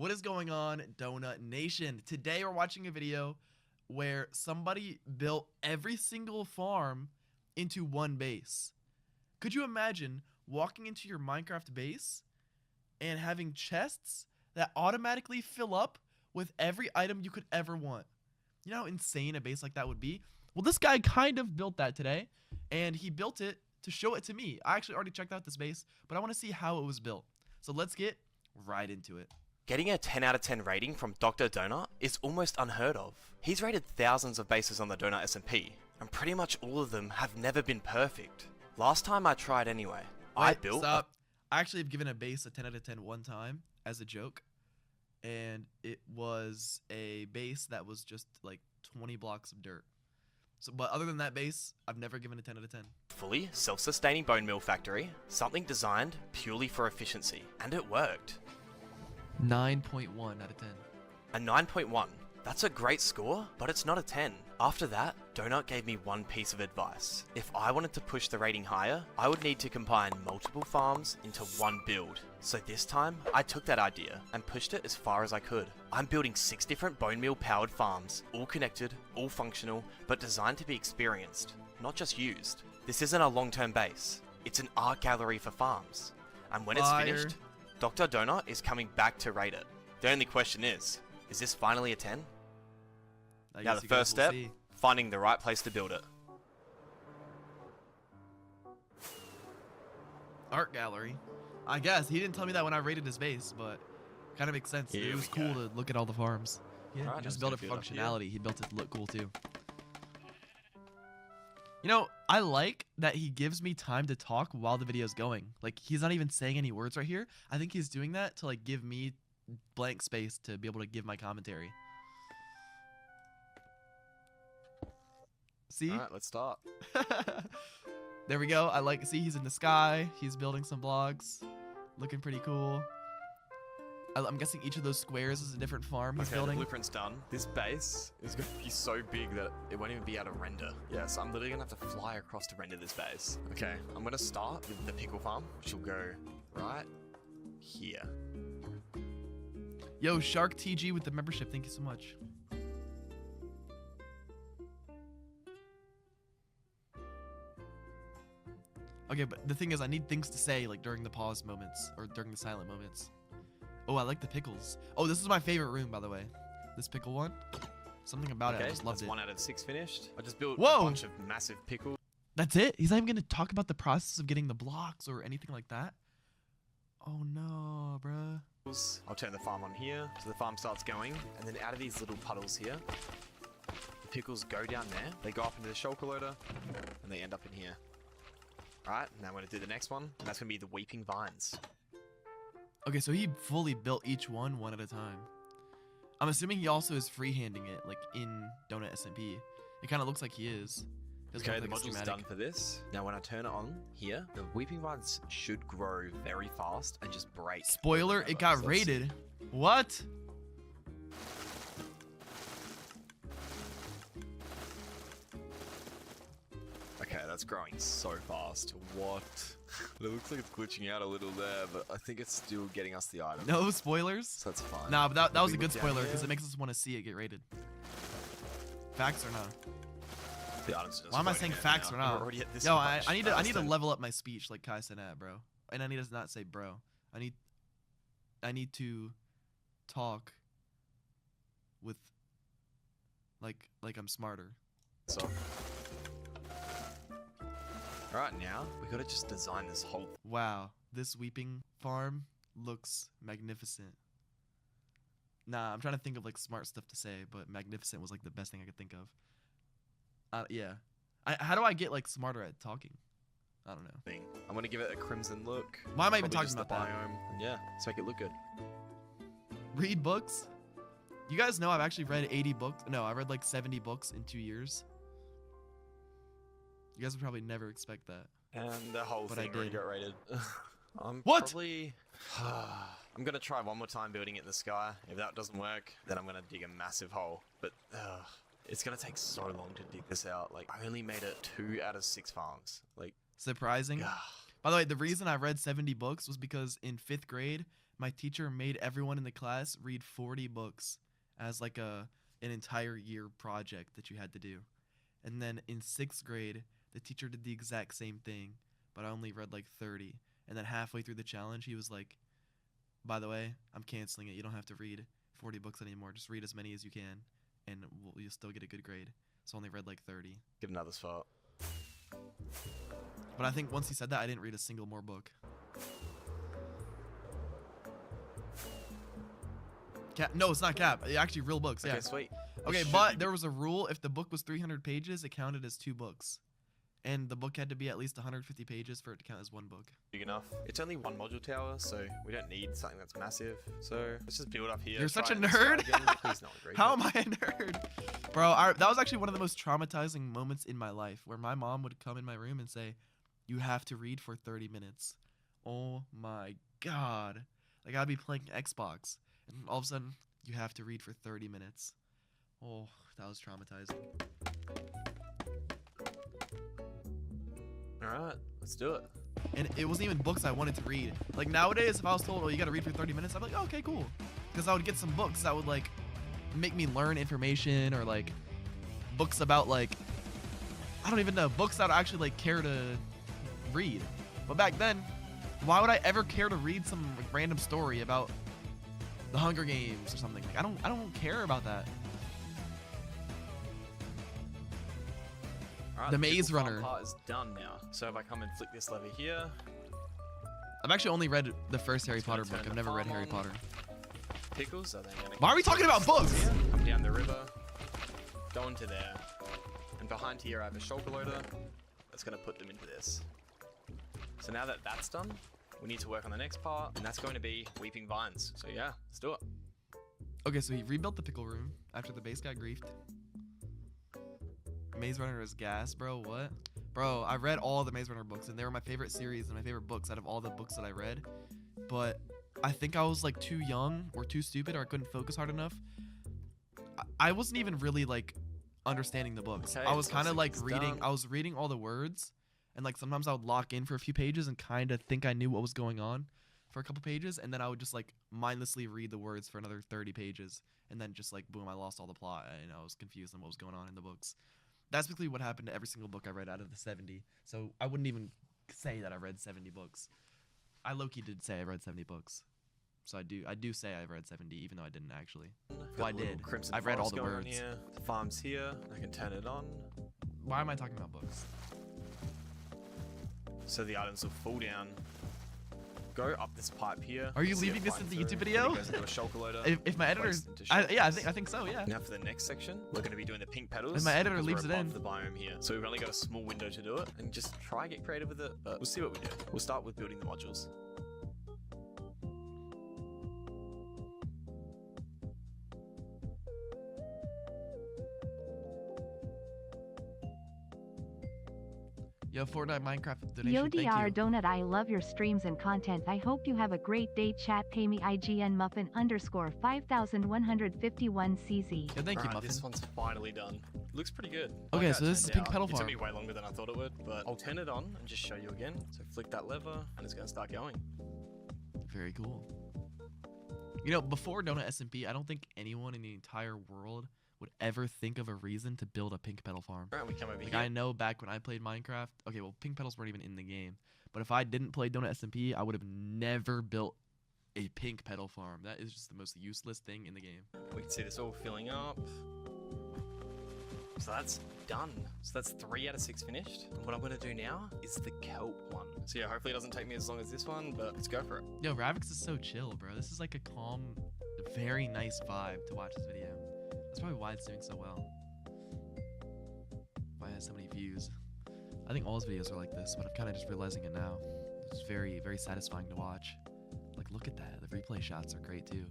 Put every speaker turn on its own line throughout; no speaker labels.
What is going on, Donut Nation? Today we're watching a video where somebody built every single farm into one base. Could you imagine walking into your Minecraft base and having chests that automatically fill up with every item you could ever want? You know how insane a base like that would be? Well, this guy kind of built that today, and he built it to show it to me. I actually already checked out this base, but I want to see how it was built. So let's get right into it.
Getting a 10 out of 10 rating from DrDonut is almost unheard of. He's rated thousands of bases on the Donut SMP, and pretty much all of them have never been perfect. Last time I tried anyway, I built
I actually have given a base a 10 out of 10 one time as a joke, and it was a base that was just like 20 blocks of dirt. So, but other than that base, I've never given a 10 out of 10.
Fully self-sustaining bone meal factory, something designed purely for efficiency, and it worked.
9.1 out of 10.
A 9.1. That's a great score, but it's not a 10. After that, Donut gave me one piece of advice. If I wanted to push the rating higher, I would need to combine multiple farms into one build. So this time, I took that idea and pushed it as far as I could. I'm building 6 different bone meal powered farms, all connected, all functional, but designed to be experienced, not just used. This isn't a long-term base. It's an art gallery for farms. And when it's finished, DrDonut is coming back to rate it. The only question is this finally a 10? Now the first step, finding the right place to build it.
Art gallery. I guess. He didn't tell me that when I rated his base, but kind of makes sense.
Here
it was cool to look at all the farms. Yeah,
Right,
he just built it for functionality. He built it to look cool too. You know, I like that he gives me time to talk while the video's going. Like, he's not even saying any words right here. I think he's doing that to, like, give me blank space to be able to give my commentary. See?
Alright, let's start.
There we go. See, he's in the sky. He's building some blocks. Looking pretty cool. I'm guessing each of those squares is a different farm he's building.
The blueprint's done. This base is going to be so big that it won't even be able to render. Yeah, so I'm literally going to have to fly across to render this base. Okay, I'm going to start with the pickle farm, which will go right here.
Yo, Shark TG with the membership. Thank you so much. Okay, but the thing is, I need things to say, like, during the pause moments, or during the silent moments. Oh, I like the pickles. Oh, this is my favorite room, by the way. This pickle one. Something about it, I just loved it.
1 out of 6 finished. I just built a
Whoa!
bunch of massive pickles.
That's it? He's not even going to talk about the process of getting the blocks or anything like that? Oh, no, bruh.
I'll turn the farm on here, so the farm starts going, and then out of these little puddles here, the pickles go down there, they go up into the shulker loader, and they end up in here. Alright, now I'm going to do the next one, and that's going to be the weeping vines.
Okay, so he fully built each one at a time. I'm assuming he also is freehanding it, like in Donut SMP. It kind of looks like he is.
Okay, the module's done for this. Now when I turn it on here, the weeping vines should grow very fast and just break.
Spoiler, it got raided. What?
Okay, that's growing so fast. What? It looks like it's glitching out a little there, but I think it's still getting us the item.
No spoilers?
So that's fine.
Nah, but that was a good spoiler because it makes us want to see it get raided. Facts or not?
The items just
Why am I saying facts or not? Yo, I need to level up my speech like Kai Cenat, bro. And I need to not say bro. I need to talk with like I'm smarter.
So alright, now we gotta just design this whole.
Wow, this weeping farm looks magnificent. Nah, I'm trying to think of like smart stuff to say, but magnificent was like the best thing I could think of. Yeah. How do I get like smarter at talking? I don't know.
I'm gonna give it a crimson look.
Why am I even talking about that?
Biome. Yeah, let's make it look good.
Read books? You guys know I've actually read 80 books. No, I read like 70 books in 2 years. You guys would probably never expect that.
And the whole thing already got rated. I'm gonna try one more time building it in the sky. If that doesn't work, then I'm gonna dig a massive hole. But it's gonna take so long to dig this out. Like, I only made it 2 out of 6 farms. Like,
surprising. By the way, the reason I read 70 books was because in 5th grade, my teacher made everyone in the class read 40 books as like an entire year project that you had to do. And then in 6th grade, the teacher did the exact same thing, but I only read like 30. And then halfway through the challenge, he was like, by the way, I'm canceling it. You don't have to read 40 books anymore. Just read as many as you can, and you'll still get a good grade. So I only read like 30.
Get another spot.
But I think once he said that, I didn't read a single more book. No, it's not cap. Actually, real books. Yeah.
Okay, sweet.
Okay, but there was a rule. If the book was 300 pages, it counted as 2 books. And the book had to be at least 150 pages for it to count as 1 book.
Big enough. It's only 1 module tower, so we don't need something that's massive. So let's just build up here.
You're such a
Try and
nerd.
start again. Please, no one agree.
How am I a nerd? Bro, that was actually one of the most traumatizing moments in my life, where my mom would come in my room and say, you have to read for 30 minutes. Oh my God. Like, I'd be playing Xbox, and all of a sudden, you have to read for 30 minutes. Oh, that was traumatizing.
Alright, let's do it.
And it wasn't even books I wanted to read. Like, nowadays, if I was told, oh, you gotta read for 30 minutes, I'd be like, oh, okay, cool. Because I would get some books that would, like, make me learn information, or, like, books about, like, I don't even know, books that I actually, like, care to read. But back then, why would I ever care to read some like, random story about the Hunger Games or something? Like, I don't care about that.
Alright,
The Maze
pickle farm
Runner.
part is done now. So if I come and flick this lever here,
I've actually only read the first Harry
It's gonna
Potter book.
turn
I've
the
never read
farm
Harry
on.
Potter.
pickles are then gonna
Why are we talking about books?
here, come down the river, go into there, and behind here I have a shoulder loader that's gonna put them into this. So now that that's done, we need to work on the next part, and that's going to be Weeping Vines. So yeah, let's do it.
Okay, so he rebuilt the pickle room after the base got griefed. Maze Runner is gas, bro. What? Bro, I read all the Maze Runner books, and they were my favorite series and my favorite books out of all the books that I read. But I think I was like too young or too stupid, or I couldn't focus hard enough. I wasn't even really like understanding the books.
Okay,
I was
so
kind of like
it's
reading.
done.
I was reading all the words, and like sometimes I would lock in for a few pages and kind of think I knew what was going on for a couple pages, and then I would just like mindlessly read the words for another 30 pages, and then just like boom, I lost all the plot and I was confused on what was going on in the books. That's basically what happened to every single book I read out of the 70. So I wouldn't even say that I read 70 books. I low-key did say I read 70 books. So I do say I read 70, even though I didn't actually. Well, I did. I've read all the words.
Here. The farm's here. I can turn it on.
Why am I talking about books?
So the items will fall down. Go up this pipe here.
Are you
See it
leaving this
flying
in the
through,
YouTube video?
then it goes into a shulker loader,
If my editor,
placed into
yeah,
shelves.
I think so, yeah.
Now for the next section, we're going to be doing the pink petals.
And my editor
because
leaves
we're
it
above
in.
the biome here, so we've only got a small window to do it, and just try get creative with it. But we'll see what we do. We'll start with building the modules.
Yo, Fortnite Minecraft
Yo
donation, thank you.
DrDonut, I love your streams and content. I hope you have a great day. Chat, pay me IGN Muffin _ 5151 CZ.
Yeah, thank you,
Alright,
Muffin.
this one's finally done. Looks pretty good.
Okay,
Like
so
how it
this is
turned
Pink
out.
Petal
It took
Farm.
me way longer than I thought it would, but I'll turn it on and just show you again. So flick that lever, and it's going to start going.
Very cool. You know, before Donut SMP, I don't think anyone in the entire world would ever think of a reason to build a pink petal farm.
Alright, we come over
Like,
here.
I know back when I played Minecraft, okay, well, pink petals weren't even in the game. But if I didn't play Donut SMP, I would have never built a pink petal farm. That is just the most useless thing in the game.
We can see this all filling up. So that's done. So that's 3 out of 6 finished. And what I'm going to do now is the kelp one. So yeah, hopefully it doesn't take me as long as this one, but let's go for it.
Yo, Ravix is so chill, bro. This is like a calm, very nice vibe to watch this video. That's probably why it's doing so well. Why it has so many views. I think all his videos are like this, but I'm kind of just realizing it now. It's very, very satisfying to watch. Like, look at that. The replay shots are great too.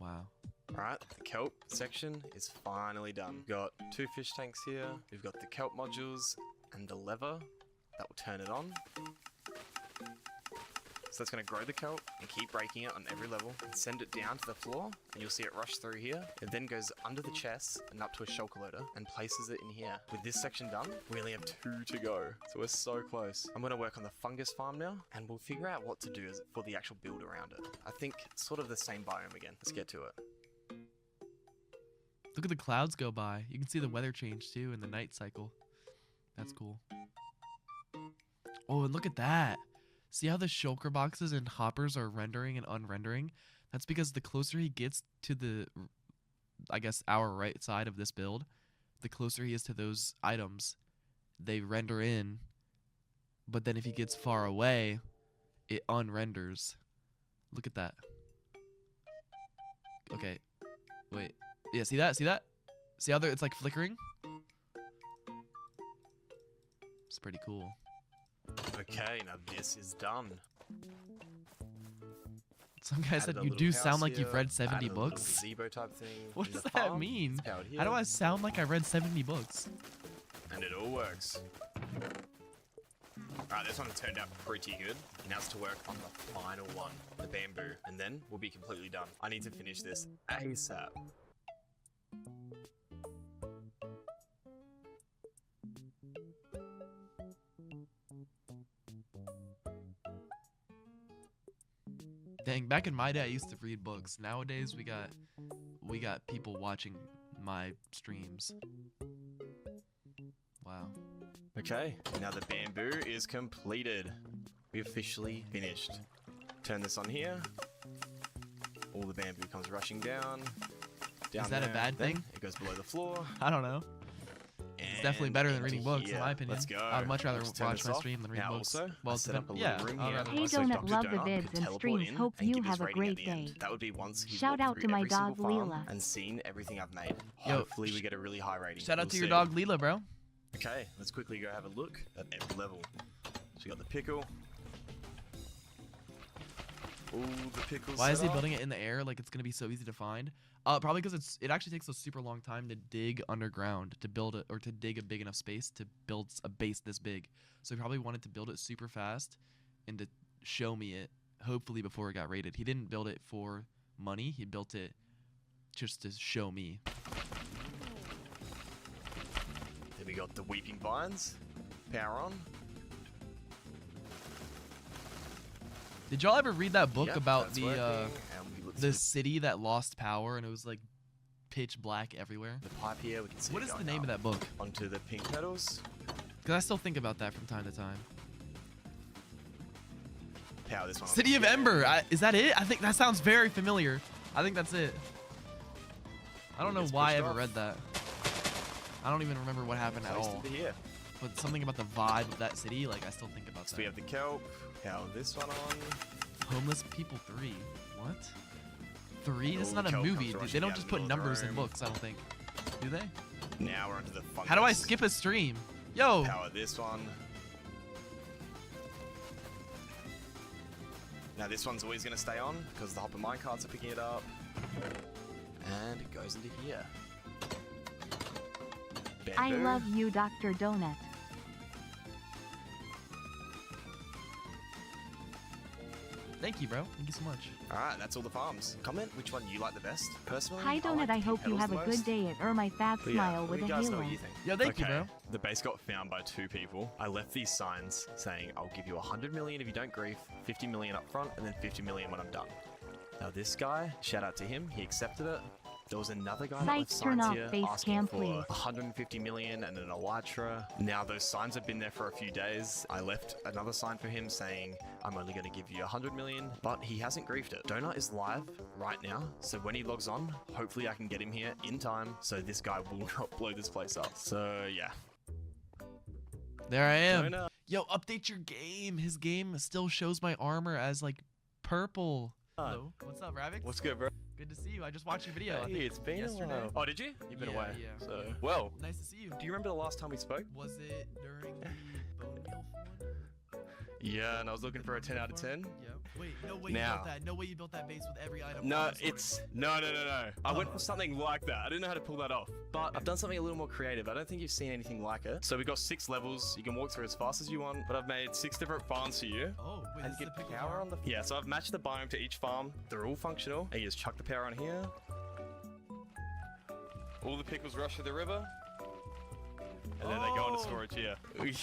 Wow.
Alright, the kelp section is finally done. We've got 2 fish tanks here. We've got the kelp modules and the lever that will turn it on. So that's going to grow the kelp and keep breaking it on every level and send it down to the floor, and you'll see it rush through here. It then goes under the chest and up to a shulker loader and places it in here. With this section done, we only have 2 to go. So we're so close. I'm going to work on the fungus farm now, and we'll figure out what to do for the actual build around it. I think it's sort of the same biome again. Let's get to it.
Look at the clouds go by. You can see the weather change too in the night cycle. That's cool. Oh, and look at that. See how the shulker boxes and hoppers are rendering and unrendering? That's because the closer he gets to the, I guess, our right side of this build, the closer he is to those items, they render in. But then if he gets far away, it unrenders. Look at that. Okay. Wait. Yeah, see that? See that? See how it's like flickering? It's pretty cool.
Okay, now this is done.
Some guy said you do sound like you've read 70 books.
Gazebo type thing.
What does that mean? How do I sound like I read 70 books?
And it all works. Alright, this one turned out pretty good. Now it's to work on the final one, the bamboo. And then we'll be completely done. I need to finish this ASAP.
Dang, back in my day I used to read books. Nowadays we got people watching my streams. Wow.
Okay, now the bamboo is completed. We officially finished. Turn this on here. All the bamboo comes rushing down.
Is that a bad thing?
It goes below the floor.
I don't know. It's definitely better than reading books, in my opinion.
Let's go.
I'd much rather watch my stream than read books.
Also,
well,
set up a
yeah,
little room
I'd
here.
rather
Hey
watch
So
Donut,
Dr.
love the
Donut
vids
could
and
teleport
streams.
in
Hope
and
you
give his
have a
rating at
great
the
day.
end. That would be once he's
Shout
walked
out
through
to my
every single
dog,
farm
Leela.
and seen everything I've made.
Yo,
Hopefully we get a really high rating.
Shout out
We'll
to your
see.
dog Leela, bro.
Okay, let's quickly go have a look at every level. So we got the pickle. Ooh, the pickle's
Why is he
set up.
building it in the air like it's gonna be so easy to find? Probably because it actually takes a super long time to dig underground to build it, or to dig a big enough space to build a base this big. So he probably wanted to build it super fast and to show me it, hopefully before it got raided. He didn't build it for money. He built it just to show me.
Then we got the weeping vines. Power on.
Did y'all ever read that book
Yep,
about
that's
the
working. And we look
the
through
city that lost power and it was like pitch black everywhere?
the pipe here. We can see
What
it
is the
going
name of
up
that book?
onto the pink petals.
Because I still think about that from time to time.
Power this one. on
City of
again.
Ember. Is that it? I think that sounds very familiar. I think that's it. I don't know
Gets
why I
pushed
ever
off.
read that. I don't even remember what happened at
Placed
all.
into here.
But something about the vibe of that city, like I still think about
So we
that.
have the kelp. Power this one on.
Homeless People 3. What? 3? This is
Oh,
not a
kelp comes
movie.
rushing
They don't
down
just
the
put
middle of the
numbers in
room.
books, I don't think. Do they?
Now we're onto the fungus.
How do I skip a stream? Yo!
Power this one. Now this one's always going to stay on because the hopper minecarts are picking it up. And it goes into here.
I
Bamboo.
love you, Dr. Donut.
Thank you, bro. Thank you so much.
Alright, that's all the farms. Comment which one you like the best. Personally,
Hi
like
Donut,
the
I hope you
petals
have
the
a good
most.
day at my fab
But yeah,
smile with
you
a
guys know
halo.
what you think.
Yo, thank you, bro.
The base got found by 2 people. I left these signs saying I'll give you 100 million if you don't grief, 50 million up front, and then 50 million when I'm done. Now this guy, shout out to him, he accepted it. There was another guy that left
Sites, turn
signs
off
here
face
asking
cam,
for
please.
150 million and an elytra. Now those signs have been there for a few days. I left another sign for him saying I'm only going to give you 100 million, but he hasn't griefed it. Donut is live right now, so when he logs on, hopefully I can get him here in time so this guy will not blow this place up. So yeah.
There I am.
Donut.
Yo, update your game. His game still shows my armor as like purple. Hello. What's up, Ravix?
What's good, bro?
Good to see you. I just watched your video. I
Hey,
think
it's been
yesterday.
a while. Oh, did you? You've been
Yeah,
away.
yeah.
So, well,
Nice to see you.
do you remember the last time we spoke?
Was it during the bone meal one?
Yeah, and I was looking for a 10 out of 10.
Yep. Wait, no way you
Now-
built that. No way you built that base with every item.
No,
on the sword.
it's no. I went for something like that. I didn't know how to pull that off, but I've done something a little more creative. I don't think you've seen anything like it. So we've got 6 levels. You can walk through as fast as you want, but I've made 6 different farms for you.
Oh, wait,
And
this
you
is
get
the
power on the. Yeah, so I've matched the biome to each farm. They're all functional. And you just chuck the power on here. All the pickles rush through the river, and then they go into
Oh.
storage here.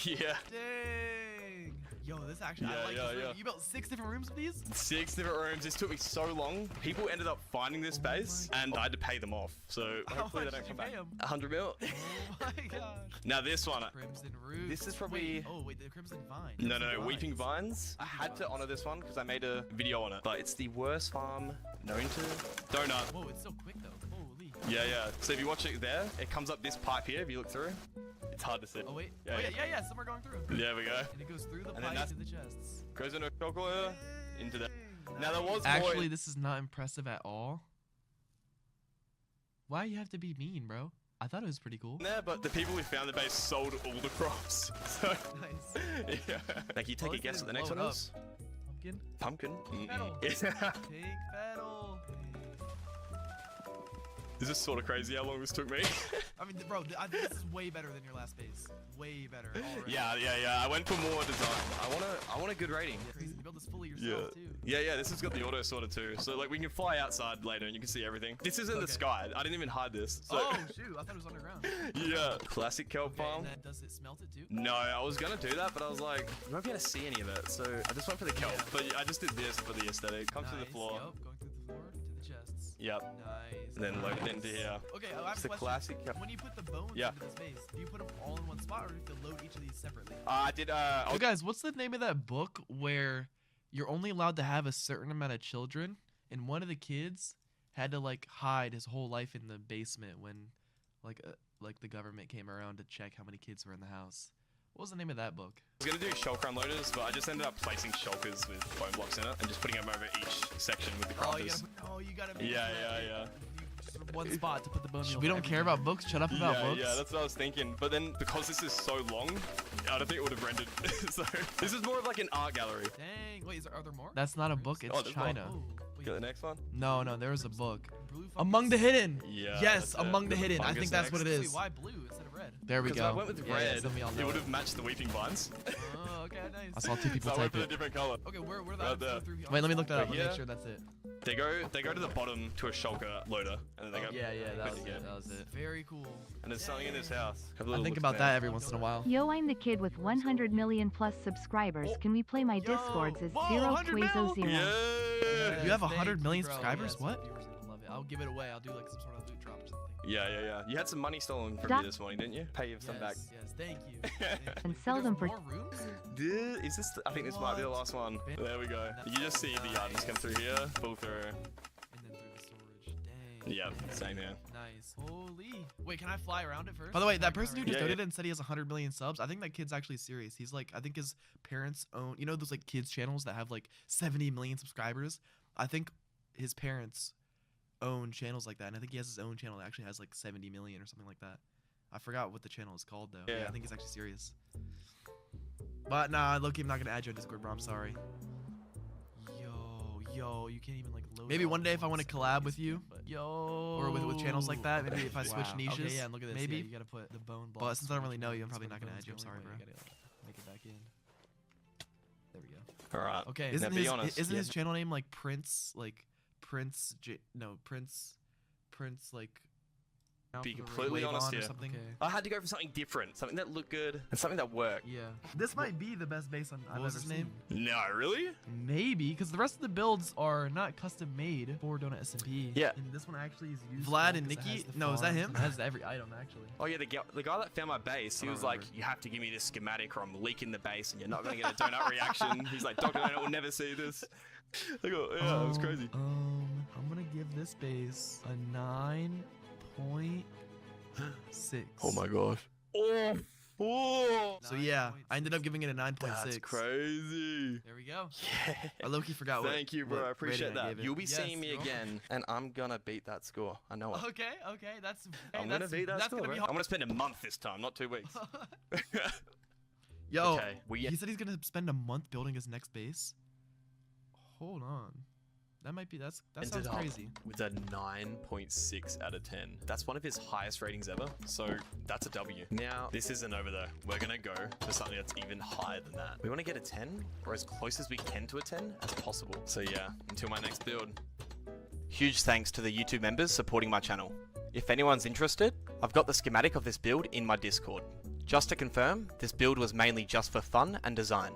Yeah.
Dang. Yo, this actually,
Yeah,
I like
yeah,
this room.
yeah.
You built 6 different rooms with these?
6 different rooms. This took me so long. People ended up finding this
Oh
base,
my
and I had to pay them off. So
How
hopefully
much
they
did
don't
you
come
pay
back.
'em?
100 mil.
Oh my gosh.
Now this one.
Crimson Roots.
This is probably-
Wait, oh, wait, the Crimson Vine.
No,
Crimson
Weeping
Vines.
Vines. I had to honor this one because I made a video on it. But it's the worst farm known to Donut.
Whoa, it's so quick though. Holy.
Yeah. So if you watch it there, it comes up this pipe here. If you look through, it's hard to see.
Oh, wait.
Yeah,
oh, yeah,
yeah.
yeah, some are going through.
There we go.
And it goes through the
And then
pipe
that's-
to the chests.
Goes into a chocolate into the.
Dang,
Now there
nice.
was
Actually,
more.
this is not impressive at all. Why you have to be mean, bro? I thought it was pretty cool.
There, but the people who found the base sold all the crops. So
Nice.
yeah. Like you take
Well,
a guess
this
what the next
didn't
one
blow it
is?
Pumpkin.
Pumpkin.
Petal.
This
Pink petal.
is sort of crazy how long this took me.
I mean, bro, this is way better than your last base. Way better. Already.
Yeah. I went for more design. I want a good rating.
Crazy. You built this fully yourself too.
Yeah, this has got the auto sorter too. So like we can fly outside later and you can see everything. This is in the
Okay.
sky. I didn't even hide this. So
Oh shoot! I thought it was underground.
yeah. Classic kelp
Okay,
farm.
and then does it smelt it too?
No, I was gonna do that, but I was like, you won't be able to see any of it. So I just went for the kelp.
Yeah.
But I just did this for the aesthetic. Comes to the
Nice,
floor.
Yep, going through the floor to the chests.
Yep.
Nice.
And then load it
nice.
into here.
Okay, I have
It's
a
the
question.
classic kelp.
When you put the bones
Yeah.
into this base, do you put them all in one spot, or do you have to load each of these separately?
I did.
So guys, what's the name of that book where you're only allowed to have a certain amount of children, and one of the kids had to like hide his whole life in the basement when, like the government came around to check how many kids were in the house? What was the name of that book?
I was gonna do shulker unloaders, but I just ended up placing shulkers with bone blocks in it and just putting them over each section with the crafters.
You gotta make
Yeah,
sure that
yeah.
you just one spot to put the bone meal
We
for
don't care
everything.
about books. Shut up about books.
Yeah, that's what I was thinking. But then because this is so long, I don't think it would have rendered. So this is more of like an art gallery.
Dang. Wait, are there more?
That's not a book. It's
Oh, there's more.
China.
Oh, wait.
Get the next one.
No, there was a book.
Blue
Among the Hidden.
Yeah.
Yes,
that's it.
Among the Hidden. I
Fungus
think that's what it
next.
Wait,
is.
why blue instead of red?
There we
Because
go.
I went with
Yeah,
red,
then we all
it
know
would
it.
have matched the weeping vines.
Oh, okay, nice.
I saw two people
So I went
type
for a
it.
different color.
Okay, where the
Right
items
there.
go through here?
Wait, let me look that up.
Right
Let me make
here.
sure that's it.
They go to the bottom to a shulker loader, and then they go.
Yeah, that was
again.
it. That was it.
Very cool.
And there's something in this house. Have a
I
little
think
look
about
there.
that every once in a while.
Yo, I'm the kid with 100 million plus subscribers.
Oh.
Can we play my Discords as
Whoa,
0
100 mil?
Quazo 0?
Yeah.
You have
Thank
100 million
bro.
subscribers?
Yes,
What?
viewers are gonna love it. I'll give it away. I'll do like some sort of loot drop or something.
Yeah. You had some money stolen from
Doc-
me this morning, didn't you? Pay you some back.
Yes, thank you. Thank you.
And
Wait,
sell
there's
them for-
more rooms?
Dude, is this? I think this might be the
What?
last one. There we go. You just see the items come through here, pull through.
And then through the storage. Dang.
Yep, same here.
Nice. Holy. Wait, can I fly around it first?
By the way,
Can I
that
fly
person who
around
just
Yeah,
donated
yeah.
and said he has 100 million subs, I think that kid's actually serious. He's like, I think his parents own, you know, those like kids channels that have like 70 million subscribers. I think his parents own channels like that, and I think he has his own channel that actually has like 70 million or something like that. I forgot what the channel is called though.
Yeah.
I think he's actually serious. But nah, look, I'm not gonna add you on Discord, bro. I'm sorry.
Yo, you can't even like load.
Maybe
all
one
at
day if I
once.
want to collab with you,
But yo.
or with channels like that, maybe if I switch
Wow.
niches.
Okay, yeah, and look at this.
Maybe.
Yeah, you gotta put the bone
But
blocks.
since I don't really know you, I'm
That's
probably
where
not
the
gonna add you. I'm
bones go
sorry,
anyway.
bro.
You gotta make it back in. There we go.
All right.
Okay.
Isn't
Now, be
his
honest,
isn't
yeah.
his channel name like Prince like
Be
Alpha
completely
Ray
honest
Wavon or
here.
something?
Okay.
I had to go for something different, something that looked good, and something that worked.
Yeah.
This might be the best base I've
What was
ever
his
seen.
name?
No, really?
Maybe because the rest of the builds are not custom made for Donut SMP.
Yeah.
And this one actually is used.
Vlad
for-
and
'cause it has
Nikki?
the
No, is that
farms
him?
and It has every item actually.
Oh yeah, the guy that found my base, he
I don't
was like,
remember.
"You have to give me this schematic, or I'm leaking the base, and you're not gonna get a donut reaction." He's like, "Dr. Donut will never see this." I go, "Yeah, it was crazy."
I'm gonna give this base a 9.6.
Oh my gosh. Oh.
So yeah, I ended up giving it a 9.6.
That's crazy.
There we go.
Yeah.
I low-key forgot what.
Thank you, bro.
what
I appreciate
rating I
that.
gave it.
You'll be
Yes,
seeing me
you're welcome.
again, and I'm gonna beat that score. I know it.
Okay. That's.
I'm gonna beat that
that's
score.
gonna be
Bro.
hard.
I'm gonna spend a month this time, not 2 weeks.
Yo,
Okay,
he said he's gonna spend a month building his next base. Hold on. That sounds
ended up
crazy.
with a 9.6 out of 10. That's one of his highest ratings ever, so that's a W. Now, this isn't over though. We're gonna go for something that's even higher than that. We wanna get a 10, or as close as we can to a 10 as possible. So yeah, until my next build.
Huge thanks to the YouTube members supporting my channel. If anyone's interested, I've got the schematic of this build in my Discord. Just to confirm, this build was mainly just for fun and design.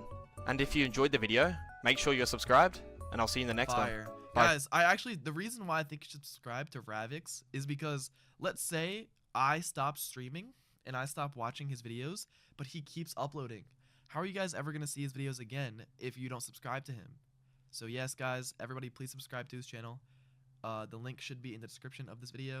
And if you enjoyed the video, make sure you're subscribed, and I'll see you in the next one.
Fire.
Bye.
Guys, the reason why I think you should subscribe to Ravix is because, let's say I stop streaming and I stop watching his videos, but he keeps uploading. How are you guys ever going to see his videos again if you don't subscribe to him? So yes, guys, everybody please subscribe to his channel. The link should be in the description of this video.